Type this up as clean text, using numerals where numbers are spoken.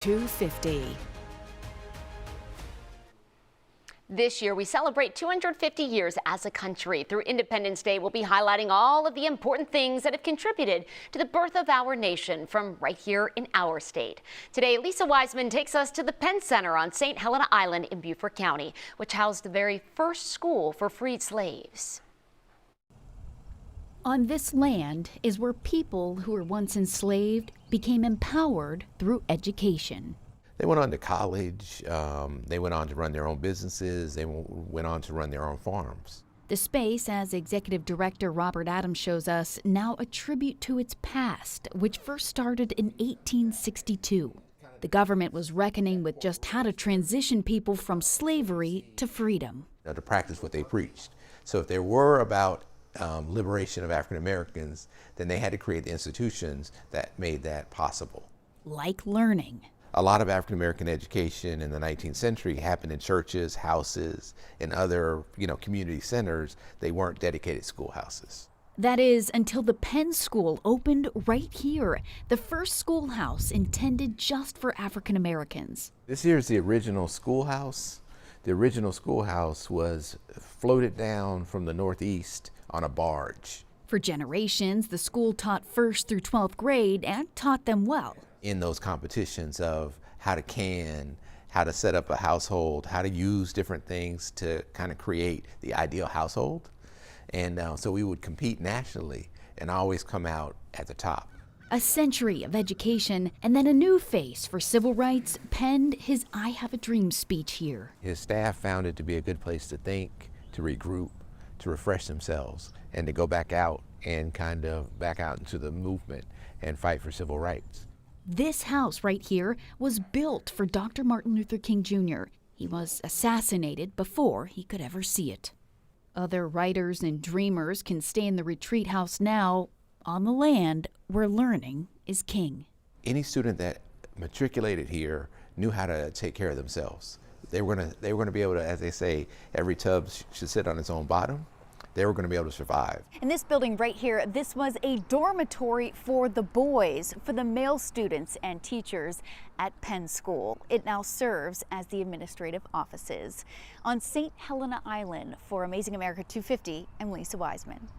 250. This year, we celebrate 250 years as a country. Through Independence Day, we'll be highlighting all of the important things that have contributed to the birth of our nation from right here in our state. Today, Lisa Wiseman takes us to the Penn Center on St. Helena Island in Beaufort County, which housed the very first school for freed slaves. On this land is where people who were once enslaved became empowered through education. They went on to college, they went on to run their own businesses, they went on to run their own farms. The space, as Executive Director Robert Adams shows us, now a tribute to its past, which first started in 1862. The government was reckoning with just how to transition people from slavery to freedom. To practice what they preached. So if they were about liberation of African Americans, then they had to create the institutions that made that possible. Like learning. A lot of African American education in the 19th century happened in churches, houses, and other, community centers. They weren't dedicated schoolhouses. That is, until the Penn School opened right here, the first schoolhouse intended just for African Americans. This here is the original schoolhouse. The original schoolhouse was floated down from the Northeast on a barge. For generations, the school taught 1st through 12th grade and taught them well. In those competitions of how to can, how to set up a household, how to use different things to kind of create the ideal household. And so we would compete nationally and always come out at the top. A century of education and then a new face for civil rights penned his I Have a Dream speech here. His staff found it to be a good place to think, to regroup, to refresh themselves, and to go back out and kind of back out into the movement and fight for civil rights. This house right here was built for Dr. Martin Luther King Jr. He was assassinated before he could ever see it. Other writers and dreamers can stay in the retreat house now on the land where learning is king. Any student that matriculated here knew how to take care of themselves. They were going to be able to, as they say, every tub should sit on its own bottom. They were going to be able to survive. In this building right here, this was a dormitory for the boys, for the male students and teachers at Penn School. It now serves as the administrative offices. On St. Helena Island for Amazing America 250, I'm Lisa Wiseman.